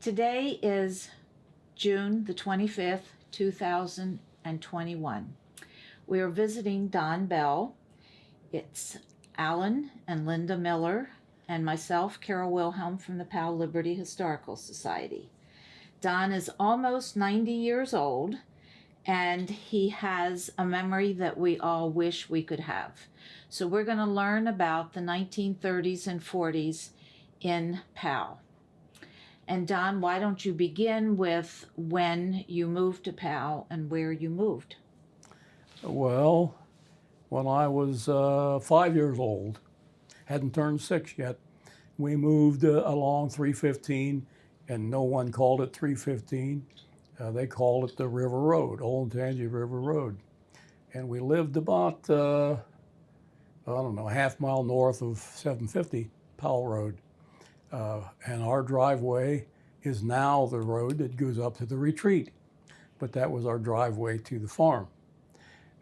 Today is June the 25th, 2021. We are visiting Don Bell. It's Alan and Linda Miller and myself, Carole Wilhelm from the Powell-Liberty Historical Society. Don is almost 90 years old, and he has a memory that we all wish we could have. So we're going to learn about the 1930s and 40s in Powell. And Don, why don't you begin with when you moved to Powell and where you moved? Well, when I was 5 years old, hadn't turned 6 yet, we moved along 315, and no one called it 315. They called it the River Road, Old Tangy River Road. And we lived about, I don't know, a half mile north of 750 Powell Road. And our driveway is now the road that goes up to the retreat. But that was our driveway to the farm.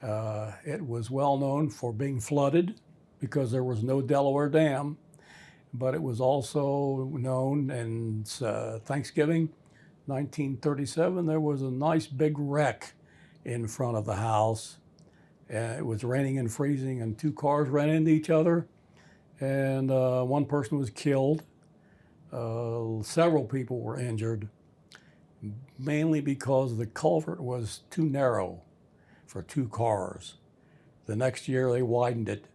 It was well known for being flooded because there was no Delaware Dam, but it was also known, and Thanksgiving 1937, there was a nice big wreck in front of the house. It was raining and freezing, and two cars ran into each other, and one person was killed. Several people were injured, mainly because the culvert was too narrow for two cars. The next year they widened it.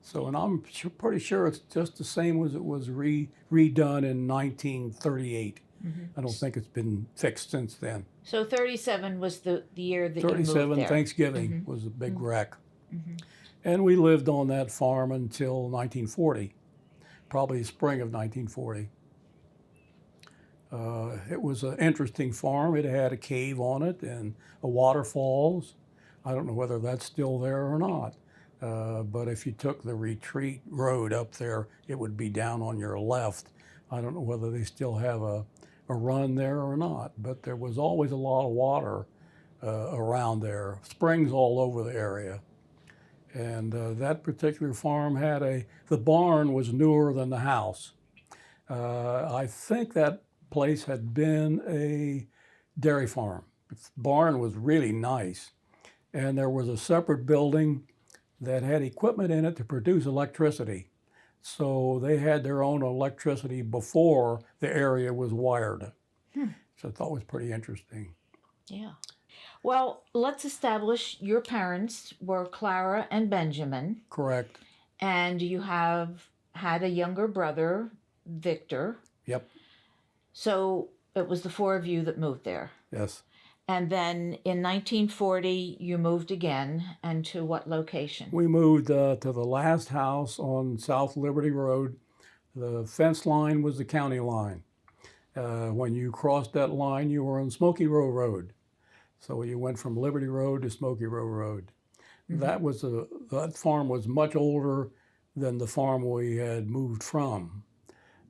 So, and I'm pretty sure it's just the same as it was redone in 1938. Mm-hmm. I don't think it's been fixed since then. So 37 was the year that you moved there. 37, Thanksgiving was a big wreck. Mm-hmm. And we lived on that farm until 1940, probably spring of 1940. It was an interesting farm. It had a cave on it and a waterfalls. I don't know whether that's still there or not. But if you took the retreat road up there, it would be down on your left. I don't know whether they still have a run there or not, but there was always a lot of water around there, springs all over the area. And that particular farm had the barn was newer than the house. I think that place had been a dairy farm. The barn was really nice. And there was a separate building that had equipment in it to produce electricity. So they had their own electricity before the area was wired. So I thought it was pretty interesting. Yeah. Well, let's establish your parents were Clara and Benjamin. Correct. And you have had a younger brother, Victor. Yep. So it was the four of you that moved there. Yes. And then in 1940, you moved again, and to what location? We moved to the last house on South Liberty Road. The fence line was the county line. When you crossed that line, you were on Smoky Row Road. So you went from Liberty Road to Smoky Row Road. Mm-hmm. That farm was much older than the farm we had moved from.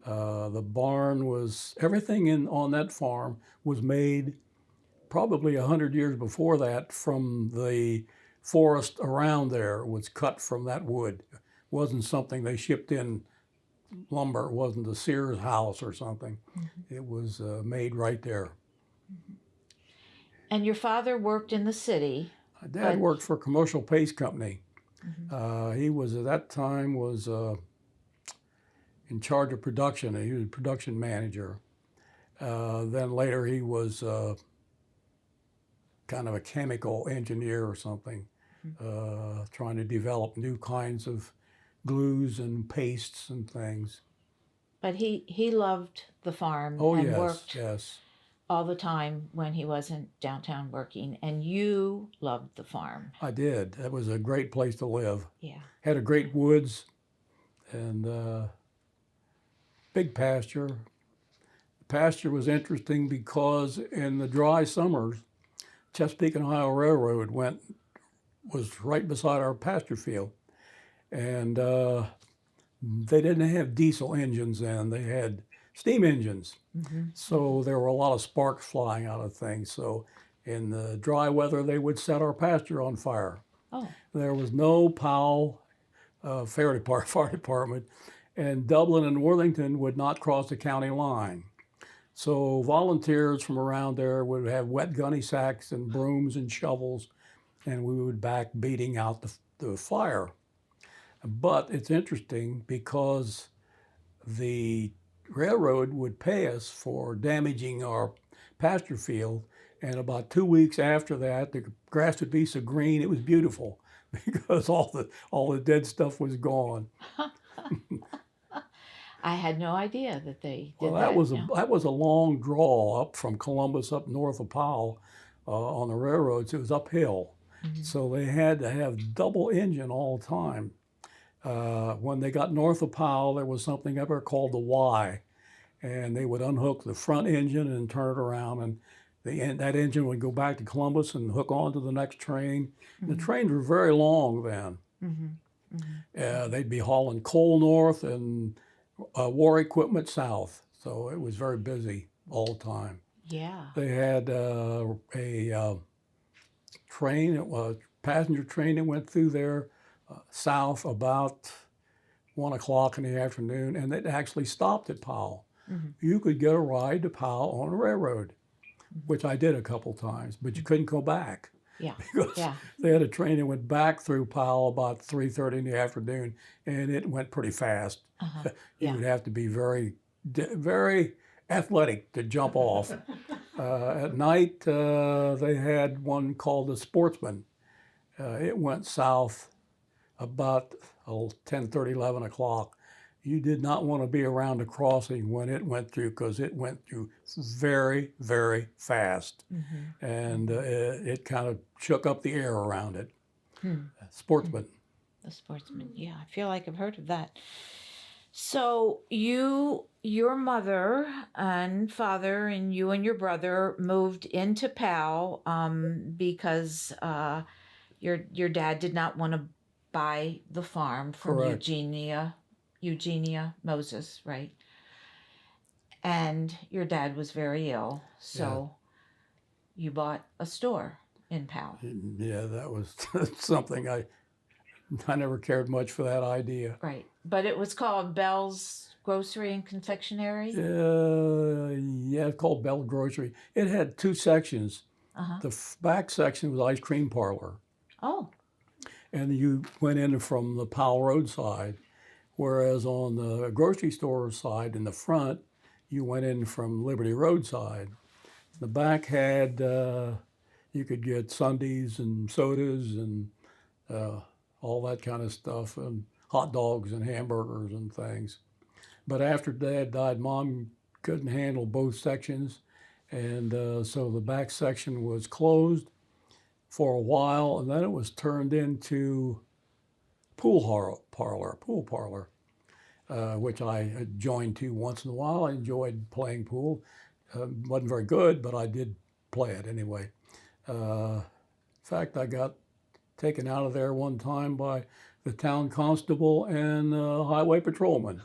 The barn was, everything on that farm was made probably 100 years before that from the forest around there. It was cut from that wood. It wasn't something they shipped in lumber. It wasn't a Sears house or something. Mm-hmm. It was made right there. Mm-hmm. And your father worked in the city. My dad worked for a commercial paste company. Mm-hmm. He was, at that time, in charge of production. He was a production manager. Then later he was kind of a chemical engineer or something, trying to develop new kinds of glues and pastes and things. But he loved the farm and worked all the time when he wasn't downtown working, and you loved the farm. I did. That was a great place to live. Yeah. Had a great woods and big pasture. The pasture was interesting because in the dry summers, Chesapeake and Ohio Railroad was right beside our pasture field. And they didn't have diesel engines then, they had steam engines. Mm-hmm. So there were a lot of sparks flying out of things. So in the dry weather, they would set our pasture on fire. Oh. There was no Powell fire department, and Dublin and Worthington would not cross the county line. So volunteers from around there would have wet gunny sacks and brooms and shovels, and we would back beating out the fire. But it's interesting because the railroad would pay us for damaging our pasture field, and about 2 weeks after that, the grass would be so green it was beautiful because all the dead stuff was gone. I had no idea that they did Well, that. that was a long draw up from Columbus up north of Powell on the railroads. It was uphill, so they had to have double engine all the time. When they got north of Powell, there was something up there called the Y, and they would unhook the front engine and turn it around, and that engine would go back to Columbus and hook on to the next train. The trains were very long then. They'd be hauling coal north and war equipment south, so it was very busy all the time. Yeah. They had a train, a passenger train that went through there south about 1 o'clock in the afternoon, and it actually stopped at Powell. You could get a ride to Powell on a railroad, which I did a couple times, but you couldn't go back. Yeah. Because Yeah. they had a train that went back through Powell about 3:30 in the afternoon, and it went pretty fast. You Yeah. would have to be very, very athletic to jump off. At night, they had one called the Sportsman. It went south about 10:30, 11 o'clock. You did not want to be around the crossing when it went through because it went through very, very fast. And it kind of shook up the air around it. Sportsman. The Sportsman. Yeah, I feel like I've heard of that. So your mother and father and you and your brother moved into Powell because your dad did not want to buy the farm from Correct. Eugenia Moses, right? And your dad was very ill, so you bought a store in Powell. Yeah, that was something I never cared much for that idea. Right. But it was called Bell's Grocery and Confectionery? Yeah, it's called Bell Grocery. It had two sections. The back section was ice cream parlor, Oh, and you went in from the Powell Road side, whereas on the grocery store side in the front, you went in from Liberty Road side. The back had, you could get sundaes and sodas and all that kind of stuff, and hot dogs and hamburgers and things. But after Dad died, Mom couldn't handle both sections, and so the back section was closed for a while, and then it was turned into pool parlor, which I joined to once in a while. I enjoyed playing pool. Wasn't very good, but I did play it anyway. In fact, I got taken out of there one time by the town constable and highway patrolman.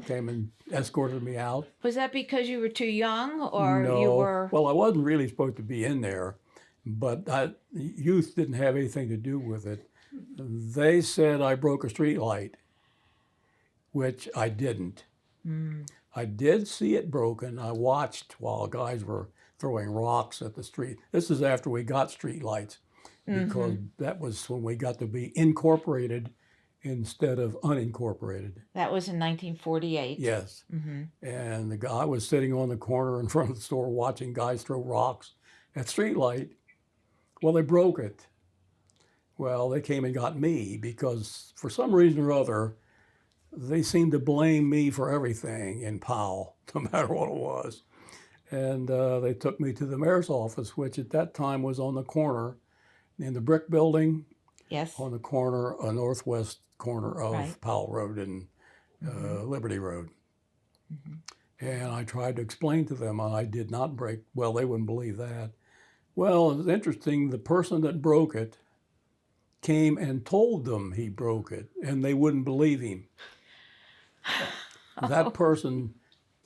Came and escorted me out. was that because you were too young or No, you were? well, I wasn't really supposed to be in there, but youth didn't have anything to do with it. They said I broke a street light, which I didn't. I did see it broken. I watched while guys were throwing rocks at the street. This is after we got street lights, because that was when we got to be incorporated instead of unincorporated. That was in 1948. Yes. And the guy was sitting on the corner in front of the store watching guys throw rocks at street light. Well, they broke it. Well, they came and got me because for some reason or other, they seemed to blame me for everything in Powell, no matter what it was. And they took me to the mayor's office, which at that time was on the corner in the brick building, Yes. on the corner, northwest corner of Right. Powell Road and Liberty Road. And I tried to explain to them I did not break. Well, they wouldn't believe that. Well, it was interesting. The person that broke it came and told them he broke it, and they wouldn't believe him. That person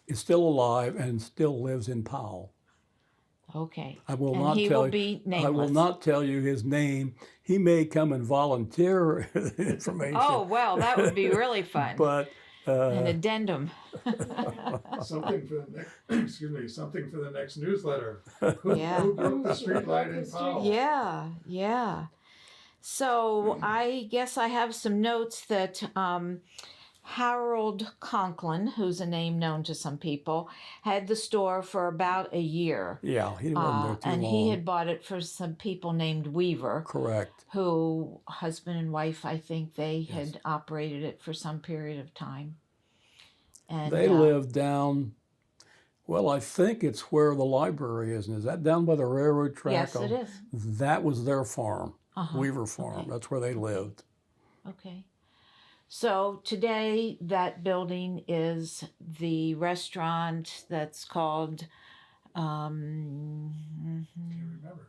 is still alive and still lives in Powell. Okay. I will And not he tell will you. be I will nameless. not tell you his name. He may come and volunteer information. Oh, well, that would be really fun. But An addendum. Something for the next, excuse me, something for the next newsletter. Yeah. Who broke the street light in Powell? Yeah, yeah. So I guess I have some notes that Harold Conklin, who's a name known to some people, had the store for about a year. Yeah, he wasn't there too And long. he had bought it for some people named Weaver, Correct. who, husband and wife, I think they Yes. had operated it for some period of time. And They lived down, well, I think it's where the library is. And is that down by the railroad track? Yes, it is. That was their farm, Uh-huh. Weaver Farm. Okay. That's where they lived. Okay. So today that building is the restaurant that's called Can't remember.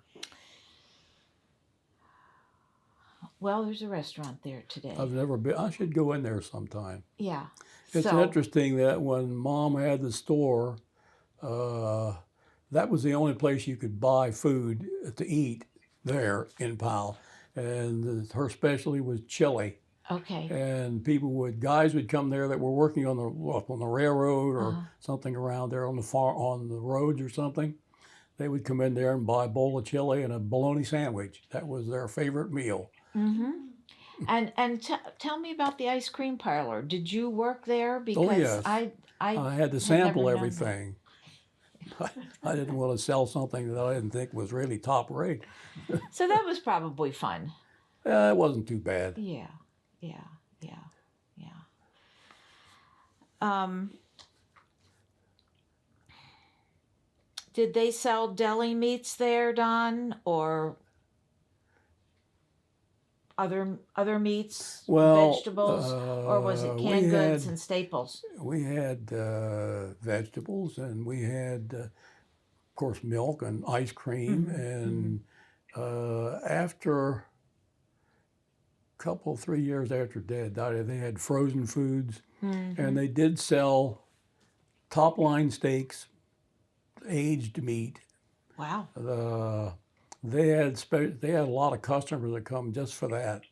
well, there's a restaurant there today. I've never been. I should go in there sometime. Yeah. It's So interesting that when Mom had the store, that was the only place you could buy food to eat there in Powell. And her specialty was chili. okay. And guys would come there that were working on the railroad or something around there on the roads or something. They would come in there and buy a bowl of chili and a bologna sandwich. That was their favorite meal. Mm-hmm. And tell me about the ice cream parlor. Did you work there? Because yes. I had to had sample never known everything. I didn't want to sell something that I didn't think was really top rate. So that was probably fun. It wasn't too bad. Yeah. Did they sell deli meats there, Don, or other meats, vegetables, or was it canned goods and staples? We had vegetables, and we had, of course, milk and ice cream. And after couple, 3 years after Dad died, they had frozen foods, and they did sell top line steaks, aged meat. Wow. They had a lot of customers that come just for that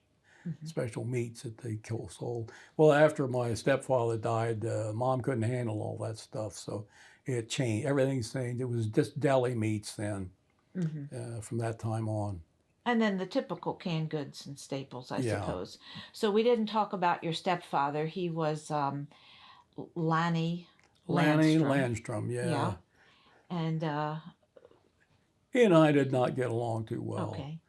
special meats that they sold. Well, after my stepfather died, Mom couldn't handle all that stuff, so it changed. Everything's changed. It was just deli meats then, from that time on. And then the typical canned goods and staples, I Yeah. suppose. So we didn't talk about your stepfather. He was Lanny Landstrom, yeah. Yeah. And He and I did not get along too well. okay.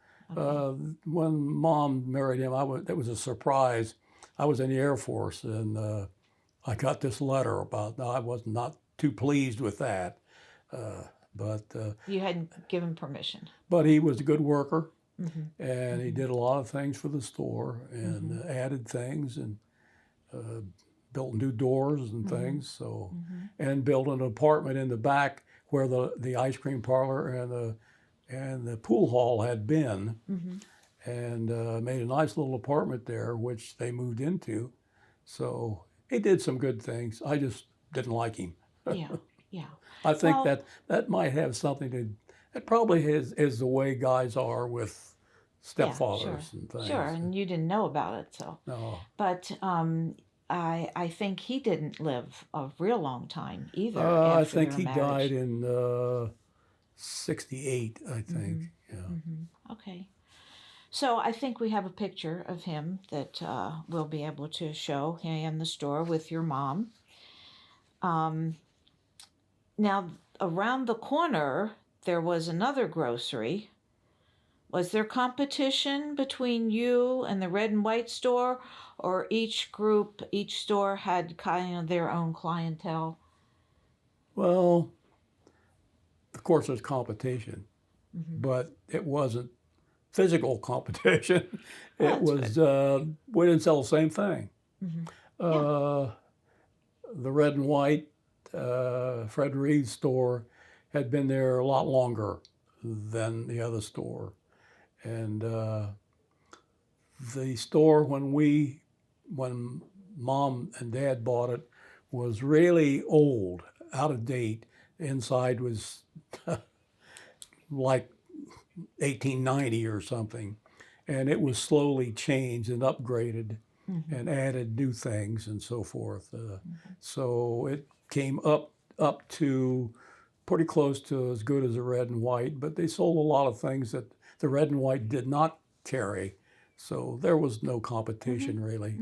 When Mom married him, that was a surprise. I was in the Air Force, and I got this letter about. I was not too pleased with that, but You hadn't given permission. but he was a good worker, and he did a lot of things for the store, and added things, and built new doors and things. So, and built an apartment in the back where the ice cream parlor and the pool hall had been, and made a nice little apartment there, which they moved into. So he did some good things. I just didn't like him. Yeah. I think Well- that might have something to. It probably is the way guys are with stepfathers and things. Sure, and you didn't know about it, so. No. But I think he didn't live a real long time either. I after think their he marriage. died in 68, I think. Yeah. Okay. So I think we have a picture of him that we'll be able to show here in the store with your mom. Now, around the corner, there was another grocery. Was there competition between you and the red and white store, or each store had kind of their own clientele? Well, of course, there's competition, but it wasn't physical competition. Well, It was, we didn't sell the same thing. The red and white Fred Reed's store had been there a lot longer than the other store. And the store, when Mom and Dad bought it, was really old, out of date. The inside was like 1890 or something. And it was slowly changed and upgraded. and added new things and so forth. So it came up to pretty close to as good as the red and white, but they sold a lot of things that the red and white did not carry. So there was no competition really.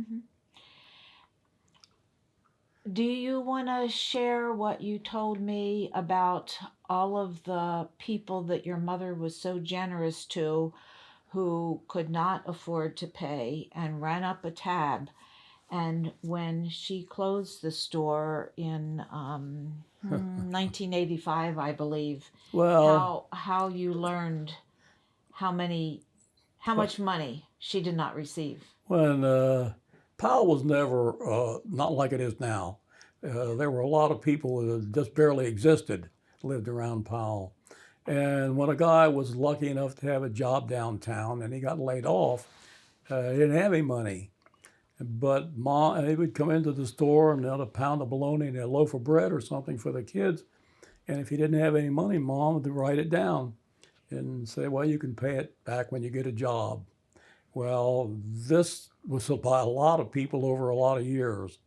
Do you want to share what you told me about all of the people that your mother was so generous to who could not afford to pay and ran up a tab? And when she closed the store in 1985, I believe, Well, how you learned how much money she did not receive. when Powell was never not like it is now. There were a lot of people that just barely existed, lived around Powell. And when a guy was lucky enough to have a job downtown and he got laid off, he didn't have any money. But mom, he would come into the store and had a pound of bologna and a loaf of bread or something for the kids. And if he didn't have any money, mom would write it down and say, well, you can pay it back when you get a job. Well, this was by a lot of people over a lot of years.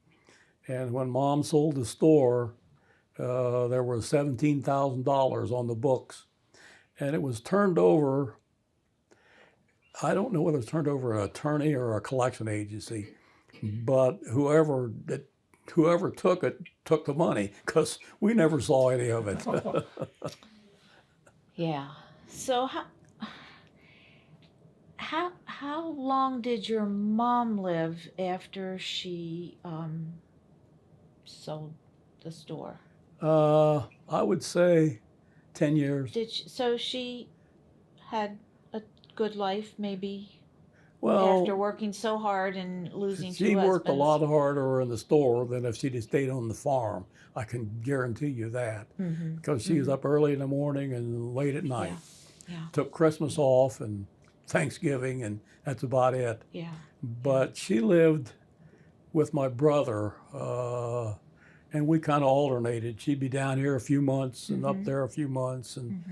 And when mom sold the store, there was $17,000 on the books. And it was turned over, I don't know whether it was turned over to an attorney or a collection agency, but whoever took it took the money because we never saw any of it. Yeah. So how long did your mom live after she sold the store? I would say 10 years. So she had a good life, maybe, Well, after working so hard and losing she two worked a husbands? lot harder in the store than if she'd have stayed on the farm. I can guarantee you that. Mm-hmm. Because she was up early in the morning and late at night. Yeah. Took Christmas off and Thanksgiving, and that's about it. Yeah. But she lived with my brother, and we kind of alternated. She'd be down here a few months and up there a few months, and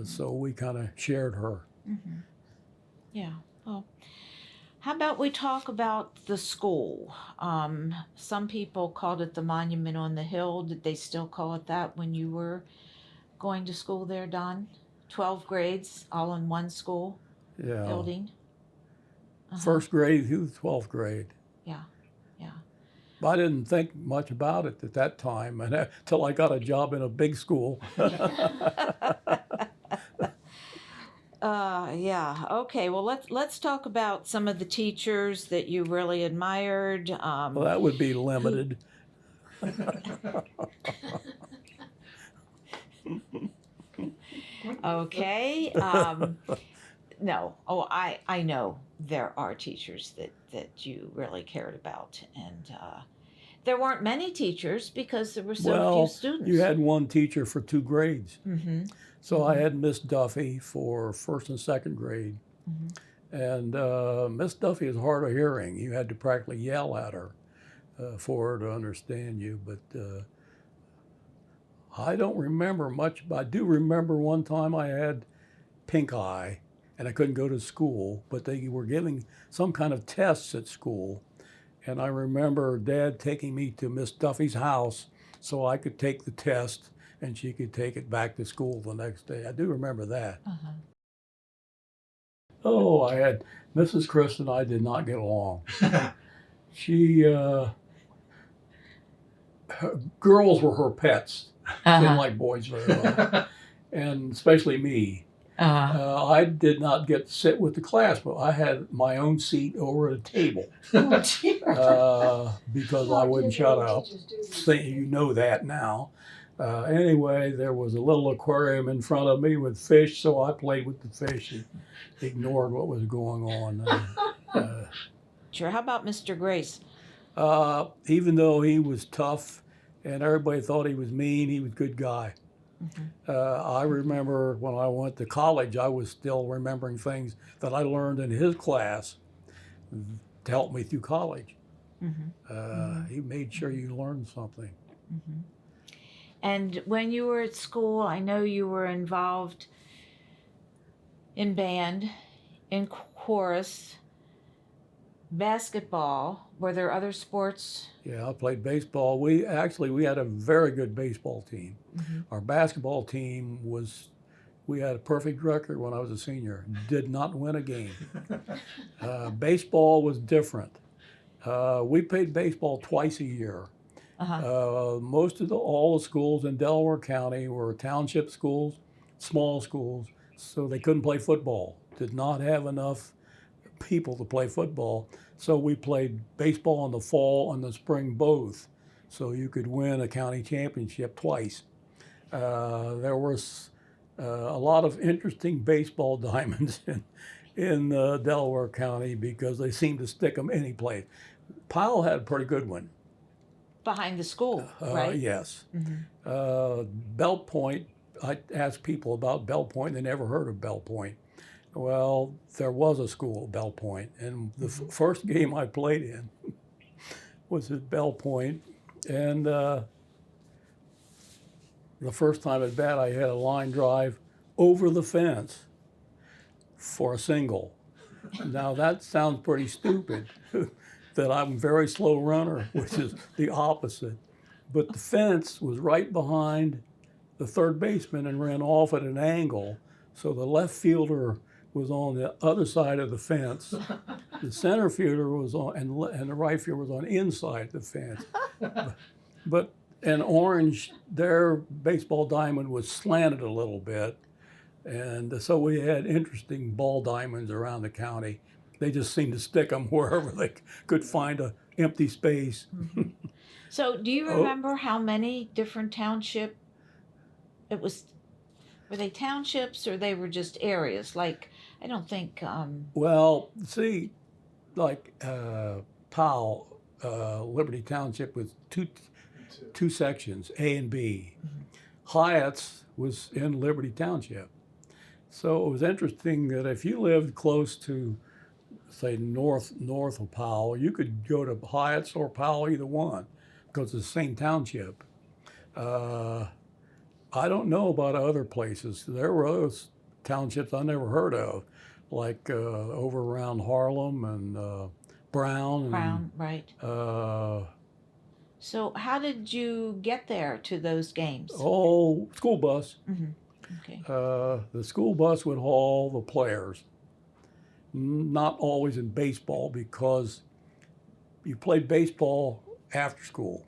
so we kind of shared her. Yeah. Well, how about we talk about the school? Some people called it the Monument on the Hill. Did they still call it that when you were going to school there, Don? 12 grades, all in one school Yeah. building? First grade through 12th grade. Yeah. I didn't think much about it at that time until I got a job in a big school. Yeah. Okay. Well, let's talk about some of the teachers that you really admired. Well, that would be limited. Okay. No. Oh, I know there are teachers that you really cared about, and there weren't many teachers because there were so few students. You had one teacher for 2 grades. Mm-hmm. So I had Miss Duffy for first and second grade. And Miss Duffy is hard of hearing. You had to practically yell at her for her to understand you. But I don't remember much, but I do remember one time I had pink eye and I couldn't go to school, but they were giving some kind of tests at school. And I remember Dad taking me to Miss Duffy's house so I could take the test and she could take it back to school the next day. I do remember that. Oh, I had Mrs. Chris and I did not get along. She, girls were her pets. Didn't like boys very well, and especially me. I did not get to sit with the class, but I had my own seat over at a table because I wouldn't shut up. You know that now. Anyway, there was a little aquarium in front of me with fish, so I played with the fish and ignored what was going on. Sure. How about Mr. Grace? Even though he was tough and everybody thought he was mean, he was a good guy. I remember when I went to college, I was still remembering things that I learned in his class to help me through college. He made sure you learned something. And when you were at school, I know you were involved in band, in chorus. basketball. Were there other sports? Yeah, I played baseball. We had a very good baseball team. Our basketball team we had a perfect record when I was a senior. Did not win a game. Baseball was different. We played baseball twice a year. Most of all the schools in Delaware County were township schools, small schools, so they couldn't play football. Did not have enough people to play football, so we played baseball in the fall and the spring both, so you could win a county championship twice. There was a lot of interesting baseball diamonds in Delaware County because they seemed to stick them any place. Powell had a pretty good one. Behind the school, right? Yes. Bell Point, I asked people about Bell Point, they never heard of Bell Point. Well, there was a school at Bell Point, and the first game I played in was at Bell Point, and the first time at bat I had a line drive over the fence for a single. Now that sounds pretty stupid, that I'm a very slow runner, which is the opposite. But the fence was right behind the third baseman and ran off at an angle, so the left fielder was on the other side of the fence. The center fielder was on, and the right fielder was on inside the fence. But in Orange, their baseball diamond was slanted a little bit, and so we had interesting ball diamonds around the county. They just seemed to stick them wherever they could find an empty space. So, do you remember how many different were they townships or they were just areas? Like, I don't think. Well, see, like Powell, Liberty Township with two sections, A and B. Hyatt's was in Liberty Township. So it was interesting that if you lived close to, say, north of Powell, you could go to Hyatt's or Powell, either one, because it's the same township. I don't know about other places. There were other townships I never heard of, like over around Harlem and Brown. Brown, right. So how did you get there to those games? Oh, school bus. Okay. The school bus would haul the players. Not always in baseball, because you played baseball after school.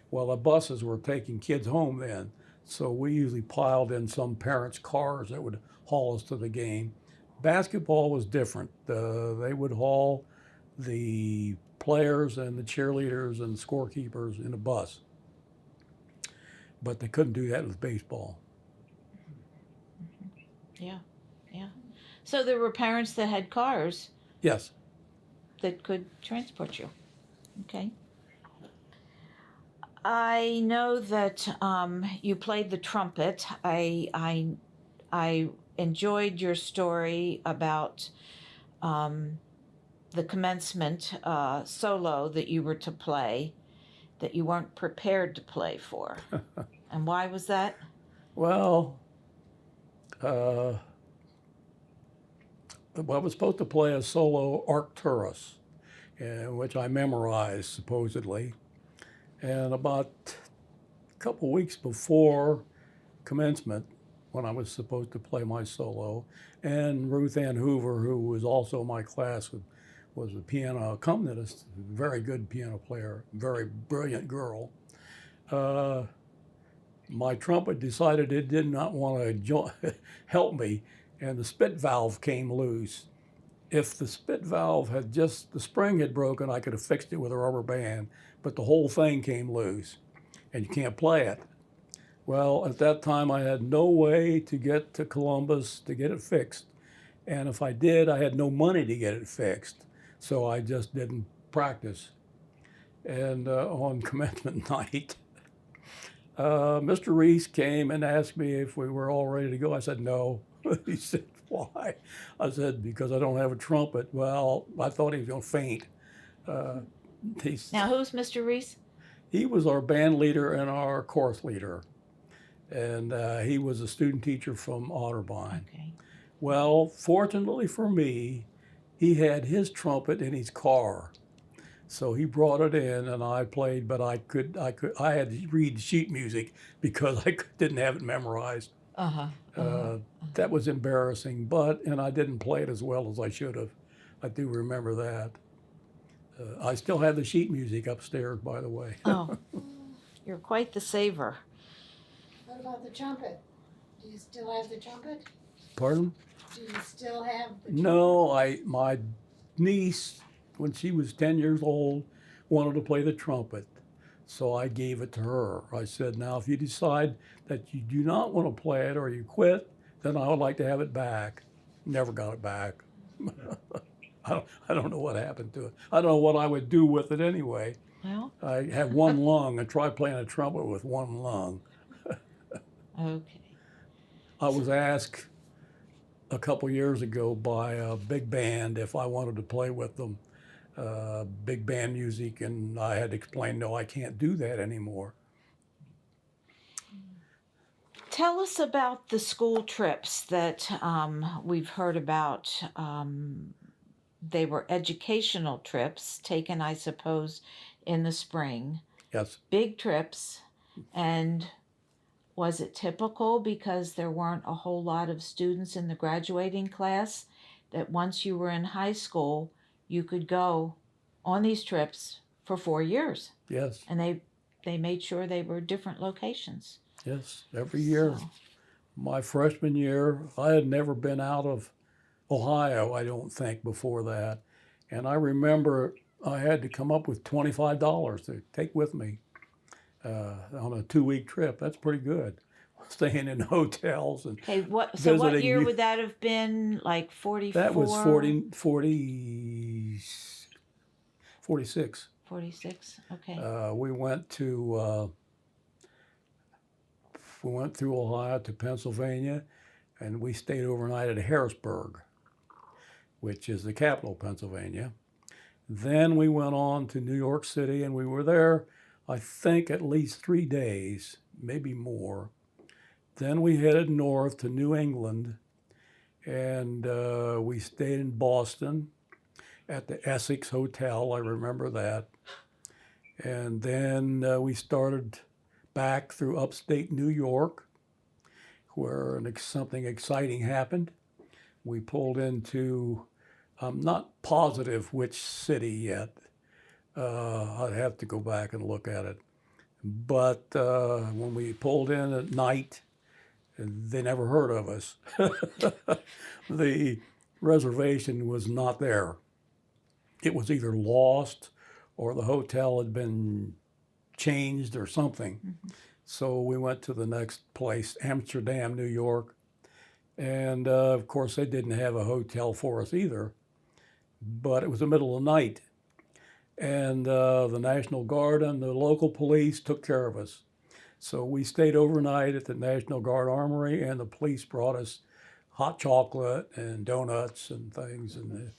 Well, the buses were taking kids home then, so we usually piled in some parents' cars that would haul us to the game. Basketball was different. They would haul the players and the cheerleaders and scorekeepers in a bus, but they couldn't do that with baseball. Yeah. So there were parents that had cars Yes. that could transport you. Okay. I know that you played the trumpet. I enjoyed your story about the commencement solo that you were to play, that you weren't prepared to play for. And why was that? Well, I was supposed to play a solo Arcturus, which I memorized supposedly. And about a couple weeks before commencement, when I was supposed to play my solo, and Ruth Ann Hoover, who was also in my class, was a piano accompanist, very good piano player, very brilliant girl. My trumpet decided it did not want to help me, and the spit valve came loose. If the spit valve the spring had broken, I could have fixed it with a rubber band, but the whole thing came loose, and you can't play it. Well, at that time, I had no way to get to Columbus to get it fixed, and if I did, I had no money to get it fixed, so I just didn't practice. And on commencement night, Mr. Reese came and asked me if we were all ready to go. I said no. He said, why? I said, because I don't have a trumpet. Well, I thought he was going to faint. Now, who's Mr. Reese? He was our band leader and our chorus leader. And he was a student teacher from Otterbein. Okay. Well, fortunately for me, he had his trumpet in his car. So he brought it in, and I played, but I had to read sheet music because didn't have it memorized. Uh-huh. That was embarrassing, and I didn't play it as well as I should have. I do remember that. I still have the sheet music upstairs, by the way. Oh, you're quite the saver. What about the trumpet? Do you still have the trumpet? Pardon? Do you still have the trumpet? No, my niece, when she was 10 years old, wanted to play the trumpet. So I gave it to her. I said, now, if you decide that you do not want to play it or you quit, then I would like to have it back. Never got it back. I don't know what happened to it. I don't know what I would do with it anyway. Well, I have one lung. I tried playing a trumpet with one lung. okay. I was asked a couple years ago by a big band if I wanted to play with them, big band music, and I had to explain, no, I can't do that anymore. Tell us about the school trips that we've heard about. They were educational trips taken, I suppose, in the spring. Yes. Big trips. And was it typical because there weren't a whole lot of students in the graduating class that once you were in high school, you could go on these trips for 4 years? Yes. And they made sure they were different locations. Yes. Every year. So, My freshman year, I had never been out of Ohio, I don't think, before that. And I remember I had to come up with $25 to take with me on a 2-week trip. That's pretty good. Staying in hotels and okay, what year visiting. would that have been? Like 44? That was 46. 46. Okay. We went through Ohio to Pennsylvania, and we stayed overnight at Harrisburg, which is the capital of Pennsylvania. Then we went on to New York City, and we were there, I think, at least 3 days, maybe more. Then we headed north to New England, and we stayed in Boston at the Essex Hotel. I remember that. And then we started back through upstate New York, where something exciting happened. We pulled into, I'm not positive which city yet. I'd have to go back and look at it. But when we pulled in at night, they never heard of us. The reservation was not there. It was either lost or the hotel had been changed or something. Mm-hmm. So we went to the next place, Amsterdam, New York. And of course, they didn't have a hotel for us either. But it was the middle of the night. And the National Guard and the local police took care of us. So we stayed overnight at the National Guard Armory, and the police brought us hot chocolate and donuts and things. And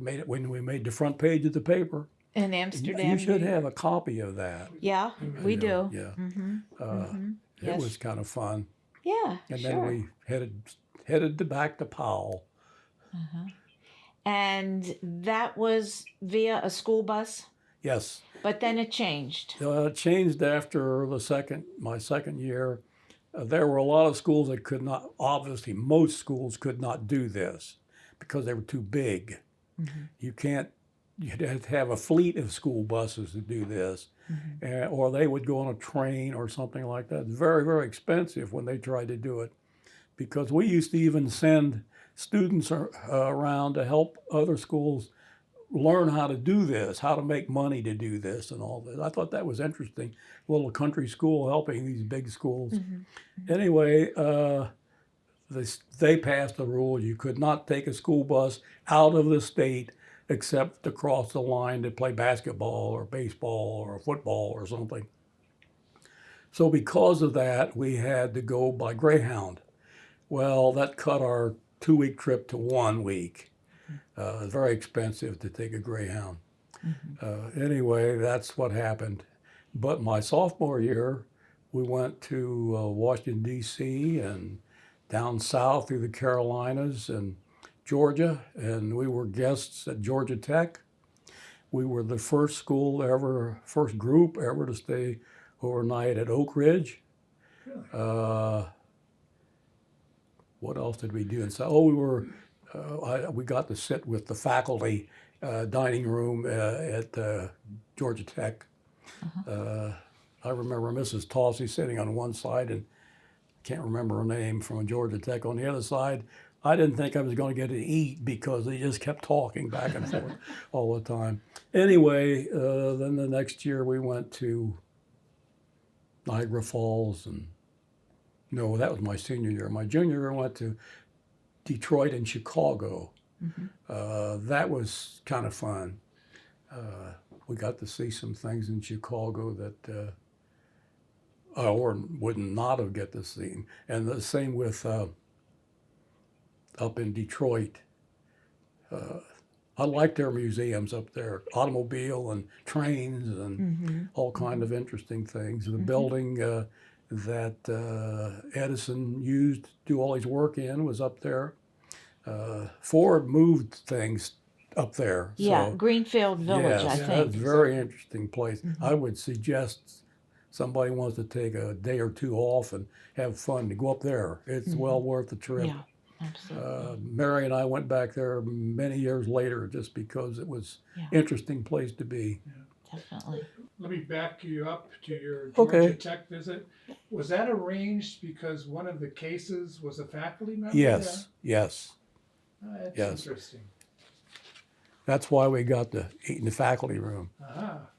made it when we made the front page of the paper. In Amsterdam. You should have a copy of that. Yeah, we do. Yeah. Mm-hmm. It Yes. was kind of fun. Yeah, And sure. then we headed back to Powell. And that was via a school bus, Yes. but then it changed. It changed after my second year. There were a lot of schools that could not, obviously most schools could not do this because they were too big. Mm-hmm. You'd have to have a fleet of school buses to do this, or they would go on a train or something like that. It's very, very expensive when they tried to do it, because we used to even send students around to help other schools learn how to do this, how to make money to do this and all that. I thought that was interesting. A little country school helping these big schools. Anyway, they passed a rule you could not take a school bus out of the state except to cross the line to play basketball or baseball or football or something. So because of that, we had to go by Greyhound. Well, that cut our 2-week trip to 1 week. It's very expensive to take a Greyhound. Anyway, that's what happened. But my sophomore year, we went to Washington, D.C. and down south through the Carolinas and Georgia, and we were guests at Georgia Tech. We were the first first group ever to stay overnight at Oak Ridge. Really? What else did we do? And so, we got to sit with the faculty dining room at Georgia Tech. I remember Mrs. Tossey sitting on one side, and I can't remember her name, from Georgia Tech on the other side. I didn't think I was going to get to eat because they just kept talking back and forth all the time. Anyway, then the next year we went to Niagara Falls, and no, that was my senior year. My junior year I went to Detroit and Chicago. That was kind of fun. We got to see some things in Chicago that I would not have get to see. And the same with up in Detroit. I like their museums up there, automobile and trains and all kind of interesting things. The building that Edison used to do all his work in was up there. Ford moved things up there. Yeah, So, Greenfield Village, yes, I that's think. a very interesting place. I would suggest somebody wants to take a day or two off and have fun to go up there. It's well worth the trip. Yeah, absolutely. Mary and I went back there many years later just because it was Yeah. interesting place to be. Definitely. Let me back you up to your Georgia Okay. Tech visit. Was that arranged because one of the cases was a faculty member? Yes, yes. That's Yes. interesting. That's why we got to eat in the faculty room. Aha.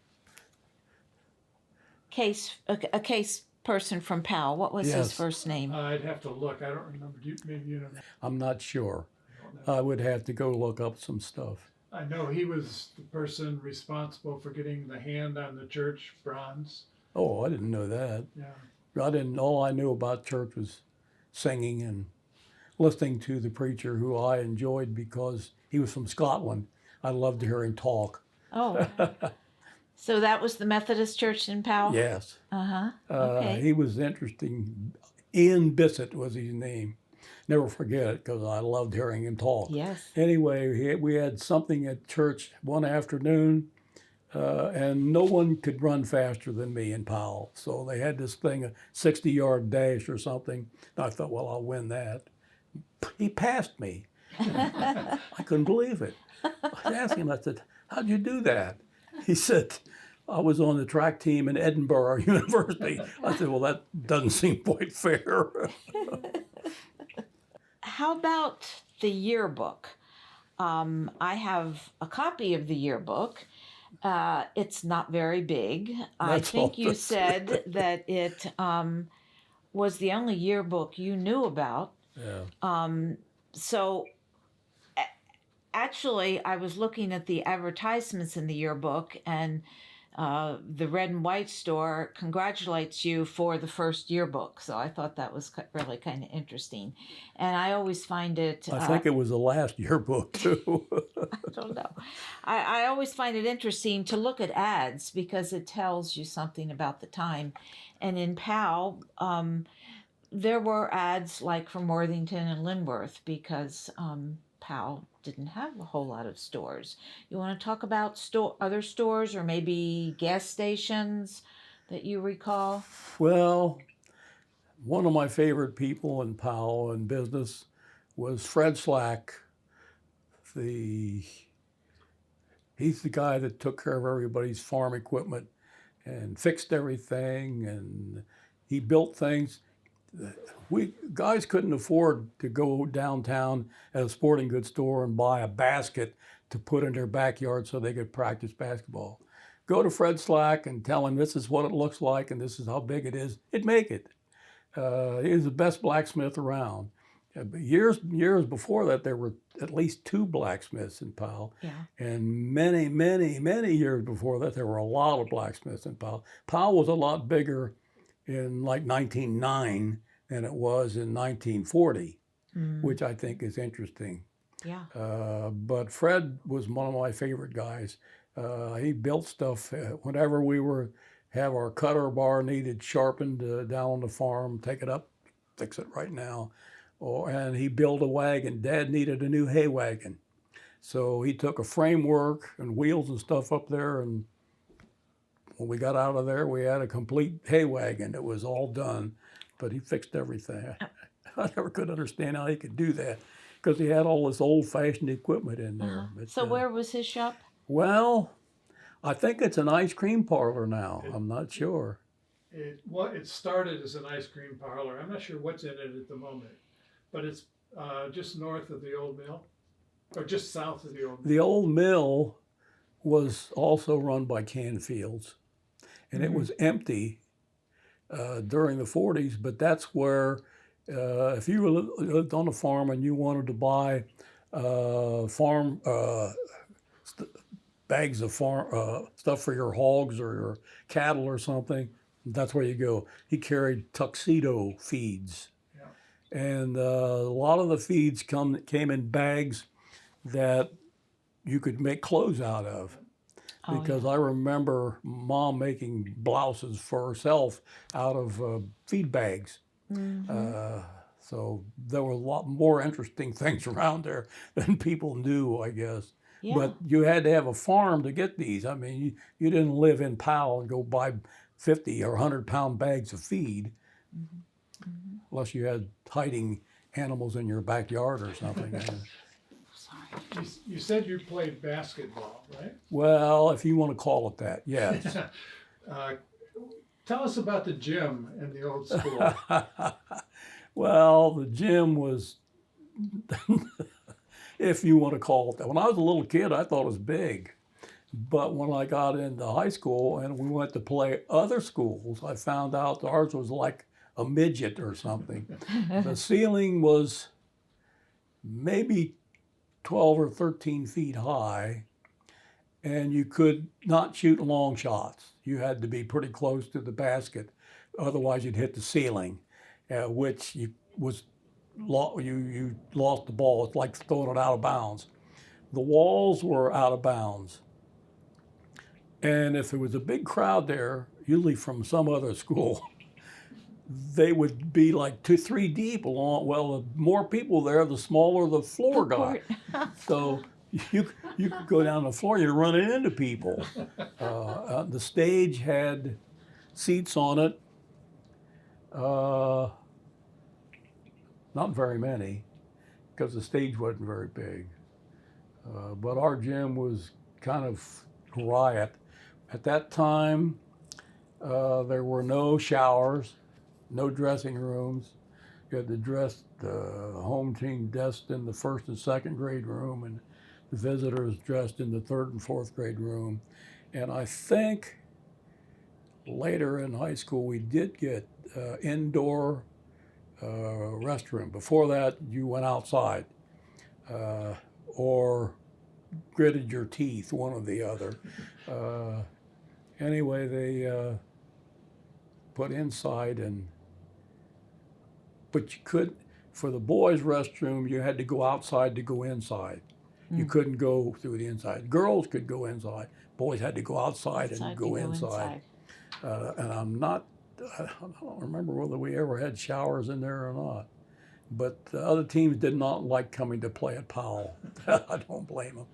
A case person from Powell. What was his Yes. first name? I'd have to look. I don't remember. Maybe you know. I'm not sure. I don't know. I would have to go look up some stuff. I know he was the person responsible for getting the hand on the church bronze. Oh, I didn't know that. Yeah. All I knew about church was singing and listening to the preacher, who I enjoyed because he was from Scotland. I loved to hear him talk. Oh. So that was the Methodist Church in Powell? Yes. Uh-huh. Okay. He was interesting. Ian Bissett was his name. Never forget it because I loved hearing him talk. Yes. Anyway, we had something at church one afternoon, and no one could run faster than me in Powell. So they had this thing, a 60-yard dash or something. And I thought, well, I'll win that. He passed me. I couldn't believe it. I asked him, I said, how'd you do that? He said, I was on the track team in Edinburgh University. I said, well, that doesn't seem quite fair. How about the yearbook? I have a copy of the yearbook. It's not very big. I That's think all you that's said that it was the only yearbook you knew about. Yeah. So actually, I was looking at the advertisements in the yearbook, and the Red and White store congratulates you for the first yearbook. So I thought that was really kind of interesting. And I always find it... I think it was the last yearbook, too. I don't know. I always find it interesting to look at ads because it tells you something about the time. And in Powell, there were ads like from Worthington and Linworth because Powell didn't have a whole lot of stores. You want to talk about other stores or maybe gas stations that you recall? Well, one of my favorite people in Powell and business was Fred Slack. He's the guy that took care of everybody's farm equipment and fixed everything, and he built things. We guys couldn't afford to go downtown at a sporting goods store and buy a basket to put in their backyard so they could practice basketball. Go to Fred Slack and tell him this is what it looks like and this is how big it is. He'd make it. He was the best blacksmith around. But years before that, there were at least 2 blacksmiths in Powell. Yeah. And many, many, many years before that, there were a lot of blacksmiths in Powell. Powell was a lot bigger in like 1909 than it was in 1940, which I think is interesting. Yeah. But Fred was one of my favorite guys. He built stuff whenever we have our cutter bar needed sharpened down on the farm, take it up, fix it right now. and he built a wagon. Dad needed a new hay wagon. So he took a framework and wheels and stuff up there, and when we got out of there, we had a complete hay wagon. It was all done, but he fixed everything. I never could understand how he could do that because he had all this old-fashioned equipment in there. But, So where was his shop? well, I think it's an ice cream parlor now. I'm not sure. It started as an ice cream parlor. I'm not sure what's in it at the moment, but it's just north of the old mill, or just south of the old mill. The old mill was also run by Canfields, and it was empty during the 40s, but that's where if you lived on a farm and you wanted to buy farm bags of farm stuff for your hogs or your cattle or something, that's where you go. He carried tuxedo feeds, and a lot of the feeds came in bags that you could make clothes out of. Because I remember Mom making blouses for herself out of feed bags. So there were a lot more interesting things around there than people knew, I guess. Yeah. But you had to have a farm to get these. I mean, you didn't live in Powell and go buy 50 or 100-pound bags of feed, unless you had hiding animals in your backyard or something. You said you played basketball, right? Well, if you want to call it that, yes. Tell us about the gym in the old school. Well, the gym was, if you want to call it that. When I was a little kid, I thought it was big. But when I got into high school and we went to play other schools, I found out ours was like a midget or something. The ceiling was maybe 12 or 13 feet high, and you could not shoot long shots. You had to be pretty close to the basket, otherwise you'd hit the ceiling, which you lost the ball. It's like throwing it out of bounds. The walls were out of bounds, and if there was a big crowd there, usually from some other school, they would be like 2-3 deep along. Well, the more people there, the smaller the floor got. So you could go down the floor, you're running into people. The stage had seats on it, not very many, because the stage wasn't very big. But our gym was kind of riot. At that time, there were no showers, no dressing rooms. You had to dress the home team dressed in the first and second grade room, and the visitors dressed in the third and fourth grade room. And I think later in high school we did get indoor restroom. Before that, you went outside or gritted your teeth, one or the other. Anyway, they put inside, but you could, for the boys' restroom, you had to go outside to go inside. You couldn't go through the inside. Girls could go inside. Boys had to go outside and go inside. And I don't remember whether we ever had showers in there or not. But the other teams did not like coming to play at Powell. I don't blame them.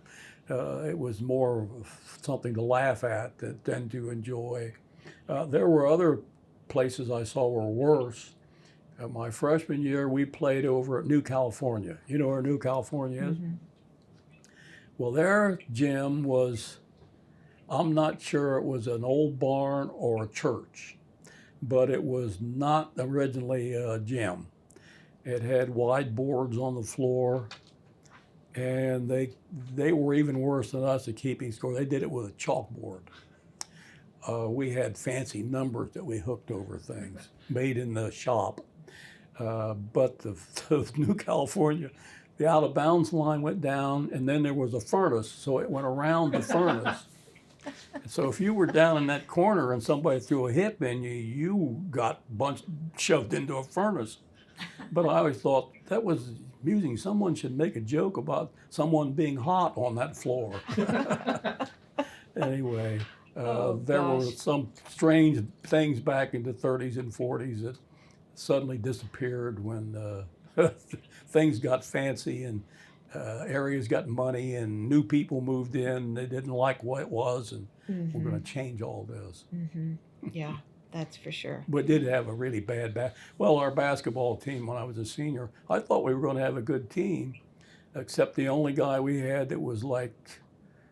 It was more of something to laugh at than to enjoy. There were other places I saw were worse. My freshman year, we played over at New California. You know where New California is? Well, their gym was, I'm not sure it was an old barn or a church, but it was not originally a gym. It had wide boards on the floor, and they were even worse than us at keeping score. They did it with a chalkboard. We had fancy numbers that we hooked over things, made in the shop. But the New California, the out of bounds line went down, and then there was a furnace, so it went around the furnace. So if you were down in that corner and somebody threw a hip in you, you got shoved into a furnace. But I always thought that was amusing. Someone should make a joke about someone being hot on that floor. Anyway, there were some strange things back in the 30s and 40s that suddenly disappeared when things got fancy and areas got money and new people moved in. They didn't like what it was, and we're going to change all this. Yeah, that's for sure. We did have a really bad well, our basketball team when I was a senior, I thought we were going to have a good team, except the only guy we had that was like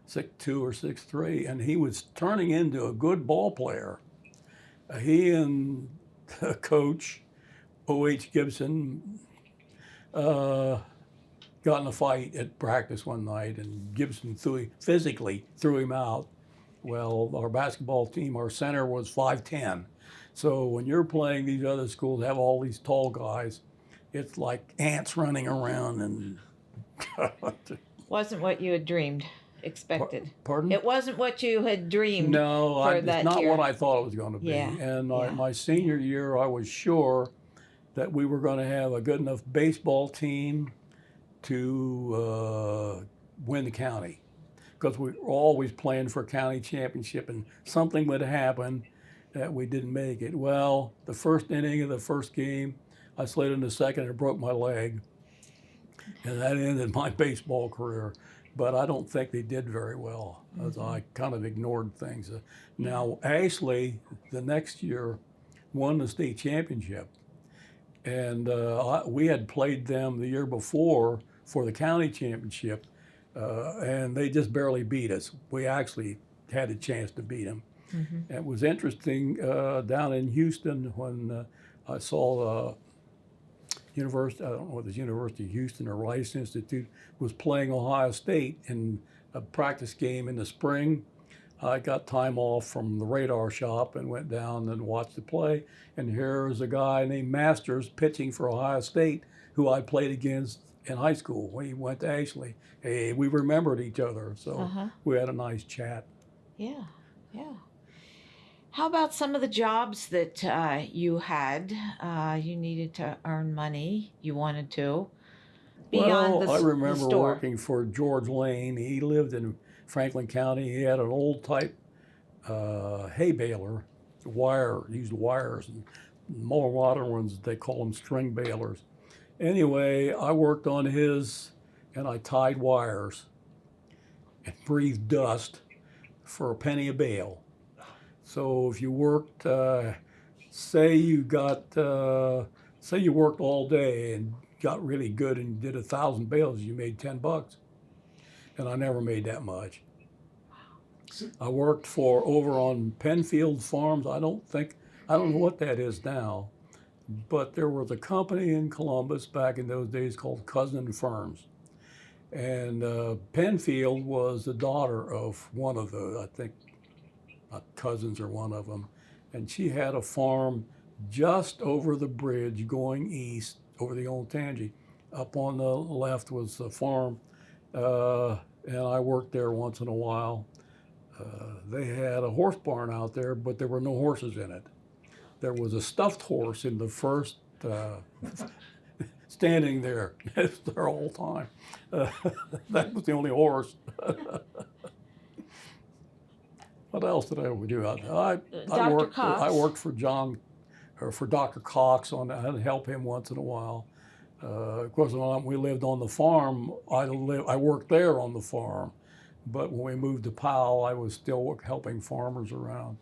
6'2" or 6'3", and he was turning into a good ball player. He and coach O.H. Gibson got in a fight at practice one night, and Gibson physically threw him out. Well, our basketball team, our center was 5'10". So when you're playing these other schools, have all these tall guys, it's like ants running around and. Wasn't what you had dreamed, expected. Pardon? It wasn't what you had dreamed. No, for it's that not year. what I thought it was going to be. Yeah, And yeah. my senior year, I was sure that we were going to have a good enough baseball team to win the county, because we were always playing for a county championship, and something would happen that we didn't make it. Well, the first inning of the first game, I slid into second and broke my leg, and that ended my baseball career. But I don't think they did very well, as I kind of ignored things. Now, Ashley, the next year, won the state championship. And we had played them the year before for the county championship, and they just barely beat us. We actually had a chance to beat them. It was interesting down in Houston when I saw University, I don't know whether it's University of Houston or Rice Institute, was playing Ohio State in a practice game in the spring. I got time off from the radar shop and went down and watched the play. And here was a guy named Masters pitching for Ohio State, who I played against in high school when he went to Ashley. Hey, we remembered each other, so we had a nice chat. Yeah, yeah. How about some of the jobs that you had? You needed to earn money. You wanted to. Beyond Well, the, I the remember store. working for George Lane. He lived in Franklin County. He had an old type hay baler, used wires, and more modern ones, they call them string balers. Anyway, I worked on his, and I tied wires and breathed dust for a penny a bale. So if you worked, say you worked all day and got really good and did 1,000 bales, you made $10. And I never made that much. I worked for over on Penfield Farms. I don't know what that is now, but there was a company in Columbus back in those days called Cousin Farms. And Penfield was the daughter of one of the, I think, cousins or one of them. And she had a farm just over the bridge going east over the old Tangy. Up on the left was the farm, and I worked there once in a while. They had a horse barn out there, but there were no horses in it. There was a stuffed horse in the first, standing there. It's there all the time. That was the only horse. What else did I do out there? I worked for Dr. Cox I'd help him once in a while. Of course, when we lived on the farm, I worked there on the farm. But when we moved to Powell, I was still helping farmers around,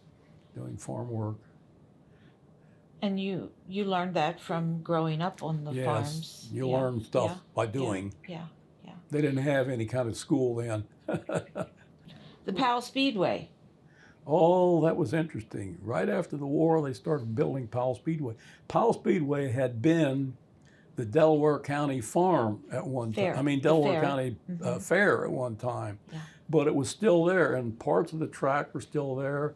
doing farm work. And you learned that from growing up on the farms. Yes, you learn stuff by doing. Yeah. They didn't have any kind of school then. The Powell Speedway. Oh, that was interesting. Right after the war, they started building Powell Speedway. Powell Speedway had been the Delaware County Farm at one time. I mean, Delaware County Fair at one time. Yeah. But it was still there, and parts of the track were still there,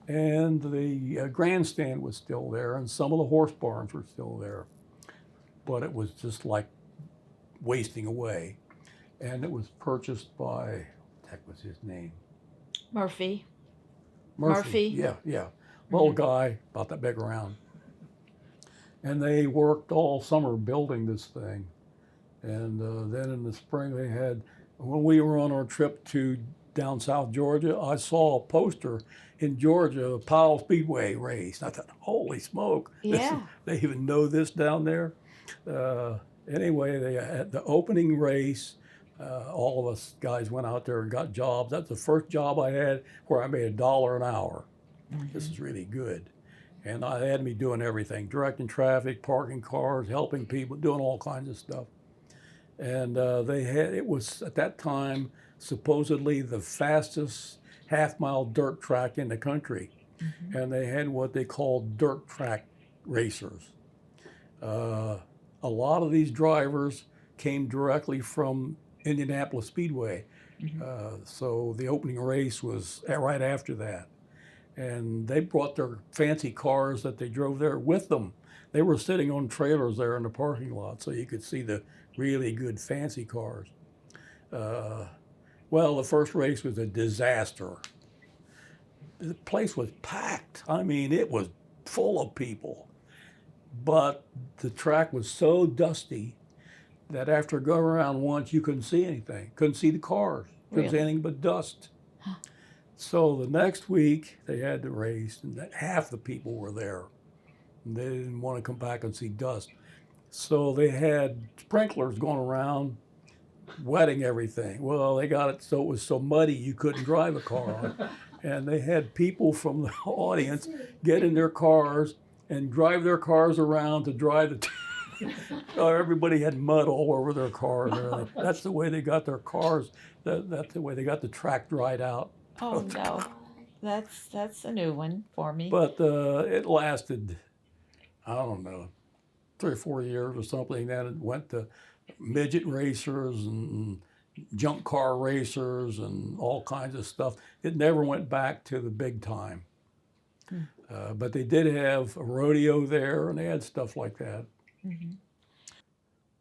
and the grandstand was still there, and some of the horse barns were still there. But it was just like wasting away. And it was purchased by, what the heck was his name? Murphy. Yeah. Little guy, about that big around. And they worked all summer building this thing. And then in the spring they had, when we were on our trip to down South Georgia, I saw a poster in Georgia, a Powell Speedway race. I thought, holy smoke. Yeah. They even know this down there. Anyway, they had the opening race. All of us guys went out there and got jobs. That's the first job I had where I made $1 an hour. This is really good. And I had me doing everything, directing traffic, parking cars, helping people, doing all kinds of stuff. And it was at that time supposedly the fastest half-mile dirt track in the country. And they had what they called dirt track racers. A lot of these drivers came directly from Indianapolis Speedway. So the opening race was right after that. And they brought their fancy cars that they drove there with them. They were sitting on trailers there in the parking lot, so you could see the really good fancy cars. Well, the first race was a disaster. The place was packed. I mean, it was full of people. But the track was so dusty that after going around once, you couldn't see anything. Couldn't see the cars. Couldn't see anything but dust. So the next week, they had the race, and half the people were there. And they didn't want to come back and see dust. So they had sprinklers going around, wetting everything. Well, they got it so it was so muddy you couldn't drive a car on it. And they had people from the audience get in their cars and drive their cars around to dry everybody had mud all over their cars. That's the way they got their cars. That's the way they got the track dried out. Oh no, that's a new one for me. But it lasted, I don't know, 3 or 4 years or something. Then it went to midget racers and jump car racers and all kinds of stuff. It never went back to the big time. But they did have a rodeo there, and they had stuff like that.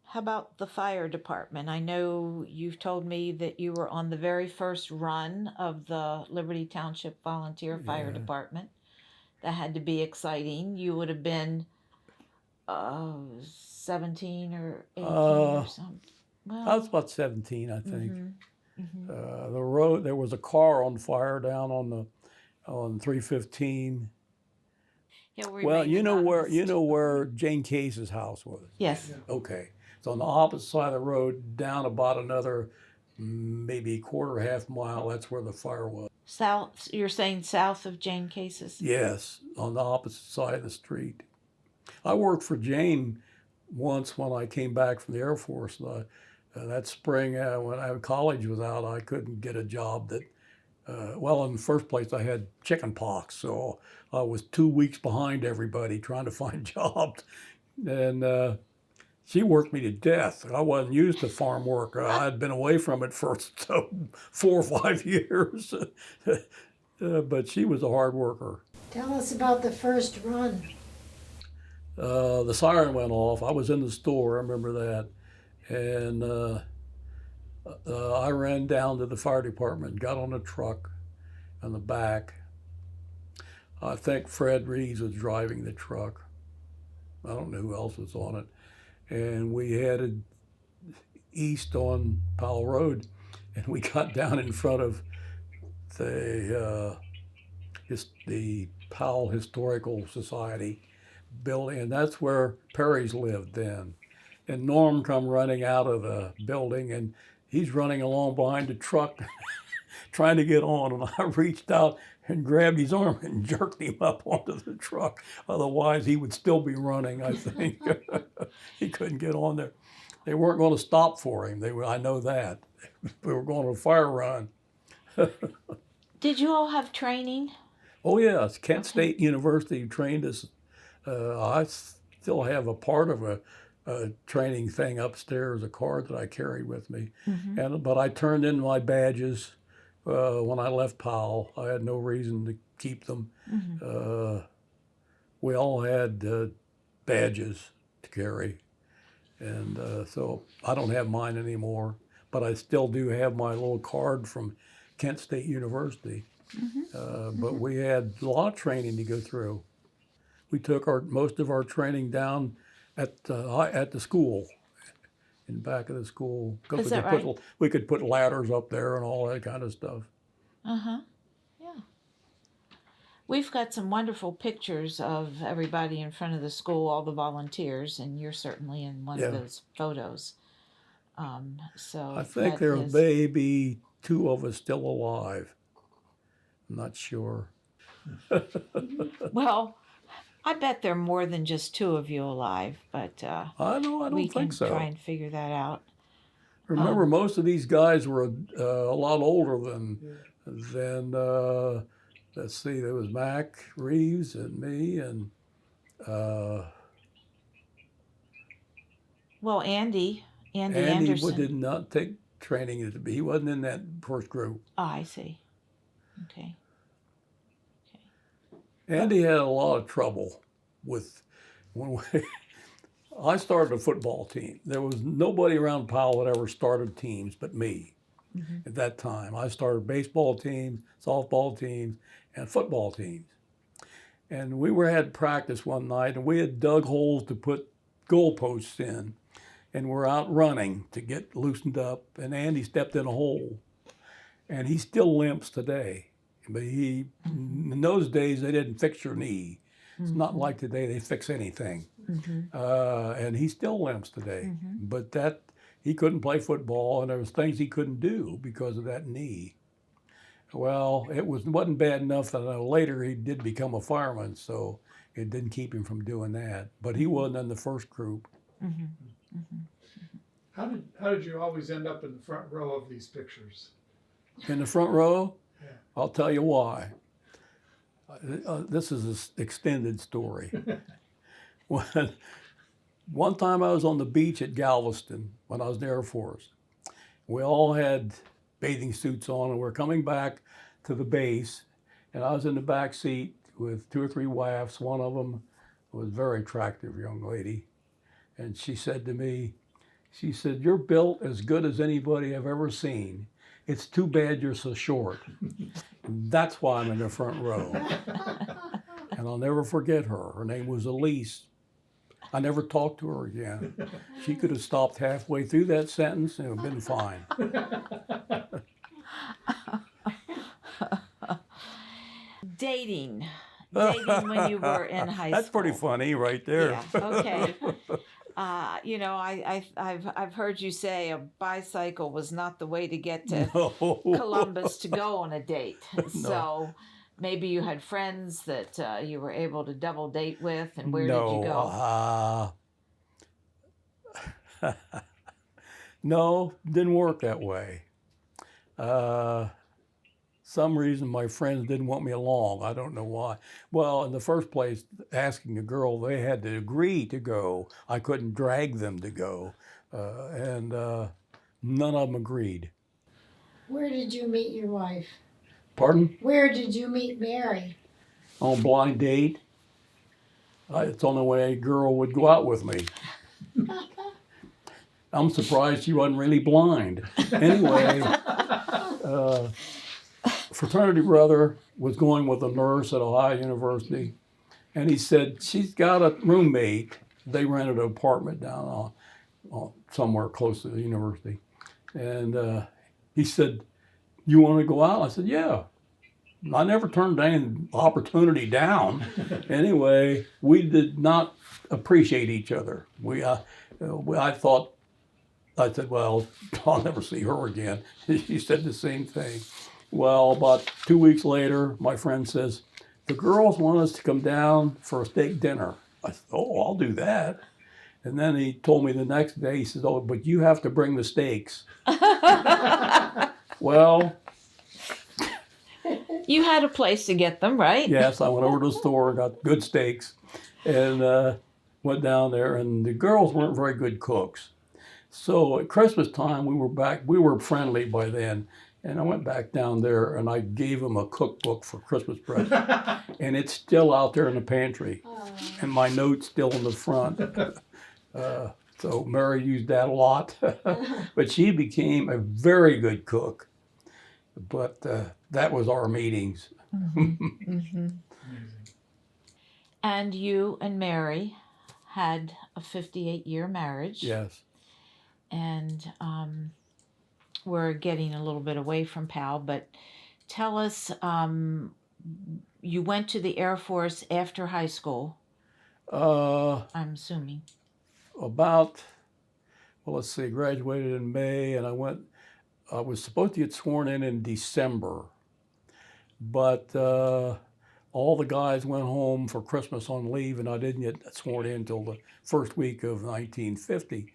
How about the fire department? I know you've told me that you were on the very first run of the Liberty Township Volunteer Fire Department. That had to be exciting. You would have been 17 or 18 or something. Well, I was about 17, I think. The road, there was a car on fire down on 315. yeah, Well, you know where Jane Case's house was? Yes. Okay. So on the opposite side of the road, down about another maybe quarter, half mile, that's where the fire was. South, you're saying south of Jane Case's? Yes, on the opposite side of the street. I worked for Jane once when I came back from the Air Force. That spring, when college was out, I couldn't get a job that, well, in the first place, I had chicken pox, so I was 2 weeks behind everybody trying to find jobs. And she worked me to death. I wasn't used to farm work. I'd been away from it for 4 or 5 years. But she was a hard worker. Tell us about the first run. The siren went off. I was in the store, I remember that. And I ran down to the fire department, got on a truck in the back. I think Fred Reeves was driving the truck. I don't know who else was on it. And we headed east on Powell Road, and we got down in front of the Powell Historical Society building, and that's where Perry's lived then. And Norm come running out of the building, and he's running along behind the truck trying to get on, and I reached out and grabbed his arm and jerked him up onto the truck. Otherwise, he would still be running, I think. He couldn't get on there. They weren't going to stop for him. I know that. We were going on a fire run. Did you all have training? Oh, yes. Kent State University trained us. I still have a part of a training thing upstairs, a card that I carried with me. But I turned in my badges when I left Powell. I had no reason to keep them. We all had badges to carry. And so I don't have mine anymore, but I still do have my little card from Kent State University. But we had a lot of training to go through. We took most of our training down at the school, in the back of the school. Is that right? We could put ladders up there and all that kind of stuff. Yeah. We've got some wonderful pictures of everybody in front of the school, all the volunteers, and you're certainly in one of Yeah. those photos. So I think that there is- may be two of us still alive. I'm not sure. Well, I bet there are more than just two of you alive, but I we don't can think so. try and figure that out. Remember, most of these guys were a lot older than let's see, there was Mac Reeves and me and Well, Andy Andy Anderson. did not take training. He wasn't in that first group. Oh, I see. Okay. Andy had a lot of trouble with when I started a football team. There was nobody around Powell that ever started teams but me at that time. I started baseball teams, softball teams, and football teams. And we had practice one night, and we had dug holes to put goalposts in, and we're out running to get loosened up, and Andy stepped in a hole, and he still limps today. But in those days, they didn't fix your knee. It's not like today they fix anything. And he still limps today. But he couldn't play football, and there was things he couldn't do because of that knee. Well, it wasn't bad enough that later he did become a fireman, so it didn't keep him from doing that. But he wasn't in the first group. How did you always end up in the front row of these pictures? In the front row, Yeah. I'll tell you why. This is an extended story. One time I was on the beach at Galveston when I was in the Air Force. We all had bathing suits on, and we're coming back to the base, and I was in the back seat with 2 or 3 wives. One of them was a very attractive young lady, and she said to me, she said, "You're built as good as anybody I've ever seen. It's too bad you're so short." And that's why I'm in the front row. And I'll never forget her. Her name was Elise. I never talked to her again. She could have stopped halfway through that sentence and it would have been fine. Dating when you were in high school. That's pretty funny right there. Yeah. Okay. I've heard you say a bicycle was not the way to get to No. Columbus to go on a date. So maybe you had friends that you were able to double date with, and where did you go? No, didn't work that way. Some reason my friends didn't want me along. I don't know why. Well, in the first place, asking a girl, they had to agree to go. I couldn't drag them to go. And none of them agreed. Where did you meet your wife? Pardon? Where did you meet Mary? On a blind date. It's the only way a girl would go out with me. I'm surprised she wasn't really blind. Anyway, fraternity brother was going with a nurse at Ohio University, and he said, she's got a roommate. They rented an apartment down on somewhere close to the university. And he said, "You want to go out?" I said, "Yeah." I never turned any opportunity down. Anyway, we did not appreciate each other. I said, "Well, I'll never see her again." She said the same thing. Well, about 2 weeks later, my friend says, "The girls want us to come down for a steak dinner." I said, "Oh, I'll do that." And then he told me the next day, he says, "Oh, but you have to bring the steaks." Well, You had a place to get them, right? yes, I went over to the store, got good steaks, and went down there, and the girls weren't very good cooks. So at Christmas time, we were friendly by then, and I went back down there and I gave them a cookbook for Christmas present. And it's still out there in the pantry, and my note's still in the front. So Mary used that a lot, but she became a very good cook. But that was our meetings. And you and Mary had a 58-year marriage. Yes. And we're getting a little bit away from Powell, but tell us, you went to the Air Force after high school, Uh, I'm assuming. about, well, let's see, graduated in May, and I was supposed to get sworn in December, but all the guys went home for Christmas on leave, and I didn't get sworn in until the first week of 1950.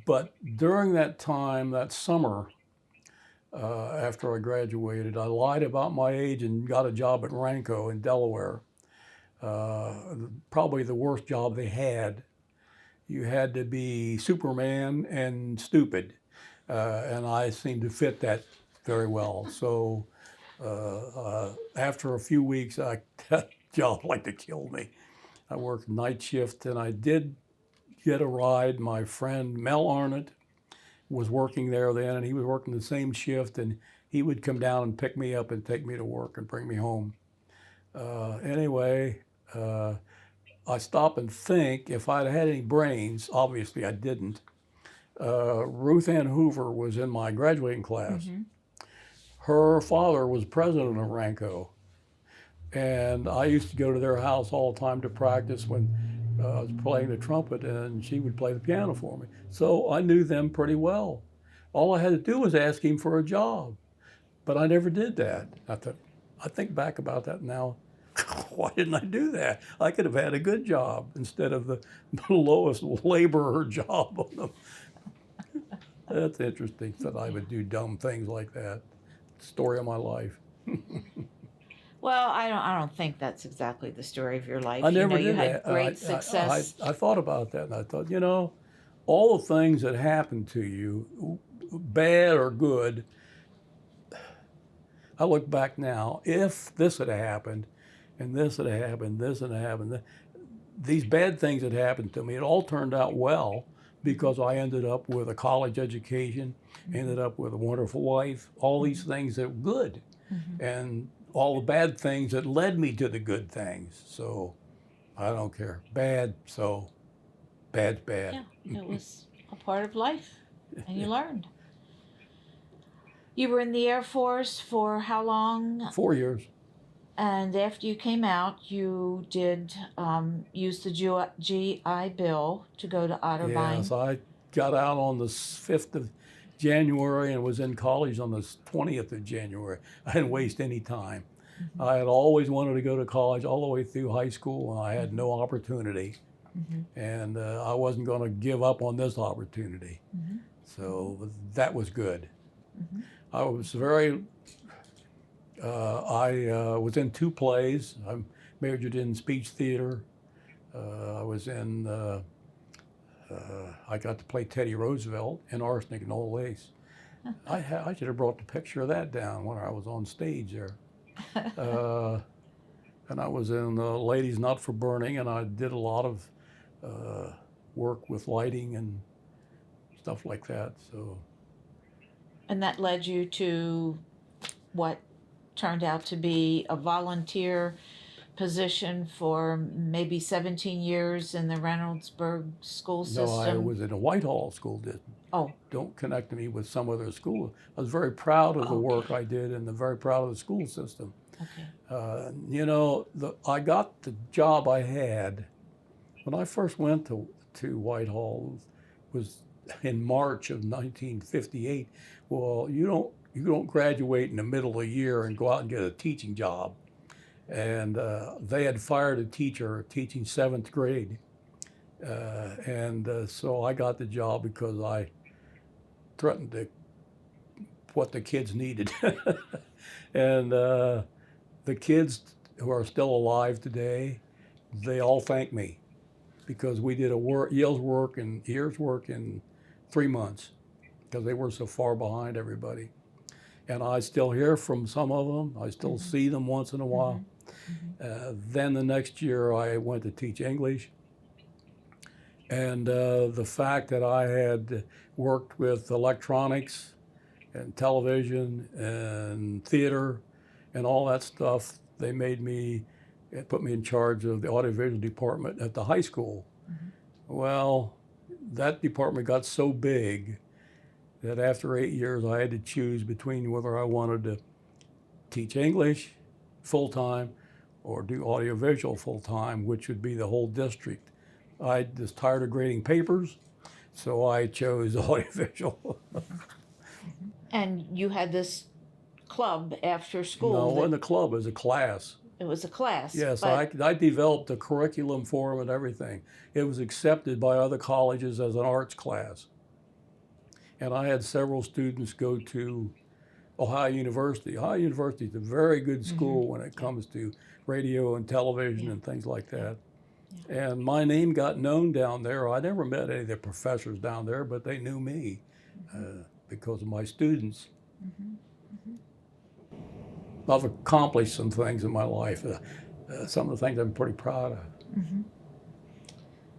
But during that time, that summer, after I graduated, I lied about my age and got a job at Ranco in Delaware. Uh, Probably the worst job they had. You had to be Superman and stupid, and I seemed to fit that very well. So after a few weeks, that job like to kill me. I worked night shift, and I did get a ride. My friend Mel Arnott was working there then, and he was working the same shift, and he would come down and pick me up and take me to work and bring me home. Anyway, I stop and think if I'd had any brains, obviously I didn't. Ruth Ann Hoover was in my graduating class. Her father was president of Ranco, and I used to go to their house all the time to practice when I was playing the trumpet, and she would play the piano for me. So I knew them pretty well. All I had to do was ask him for a job, but I never did that. I think back about that now. Why didn't I do that? I could have had a good job instead of the lowest laborer job on them. That's interesting that I would do dumb things like that. Story of my life. Well, I don't think that's exactly the story of your life. I never you did had that. great success. I thought about that, and I thought, all the things that happened to you, bad or good, I look back now, if this had happened, and this had happened, this had happened, these bad things that happened to me, it all turned out well because I ended up with a college education, ended up with a wonderful wife, all these things that were good, and all the bad things that led me to the good things. So I don't care. Bad, so bad's bad. Yeah, it was a part of life, and you learned. You were in the Air Force for how long? 4 years. And after you came out, you did use the GI Bill to go to Otterbein. Yes, I got out on the 5th of January and was in college on the 20th of January. I didn't waste any time. I had always wanted to go to college all the way through high school, and I had no opportunity. And I wasn't going to give up on this opportunity. So that was good. I was I was in 2 plays. I majored in speech theater. I was in, I got to play Teddy Roosevelt in Arsenic and Old Lace. I should have brought the picture of that down when I was on stage there. And I was in Ladies Not for Burning, and I did a lot of work with lighting and stuff like that. So. And that led you to what turned out to be a volunteer position for maybe 17 years in the Reynoldsburg school system. No, I was in a Whitehall school district. Oh. Don't connect me with some other school. I was very proud of the work I did and very proud of the school system. Okay. I got the job I had when I first went to Whitehall was in March of 1958. Well, you don't graduate in the middle of the year and go out and get a teaching job. And they had fired a teacher teaching 7th grade. So I got the job because I threatened what the kids needed. And the kids who are still alive today, they all thank me because we did year's work in 3 months because they were so far behind everybody. And I still hear from some of them. I still see them once in a while. Then the next year I went to teach English. And the fact that I had worked with electronics and television and theater and all that stuff, they put me in charge of the audiovisual department at the high school. Well, that department got so big that after 8 years I had to choose between whether I wanted to teach English full-time or do audiovisual full time, which would be the whole district. I was tired of grading papers, so I chose audiovisual. And you had this club after school. No, it that- wasn't a club, it was a class. It was a class. Yes, but I developed a curriculum for them and everything. It was accepted by other colleges as an arts class. And I had several students go to Ohio University. Ohio University is a very good school when it comes to radio and television and things like that. And my name got known down there. I never met any of the professors down there, but they knew me because of my students. I've accomplished some things in my life. Some of the things I'm pretty proud of.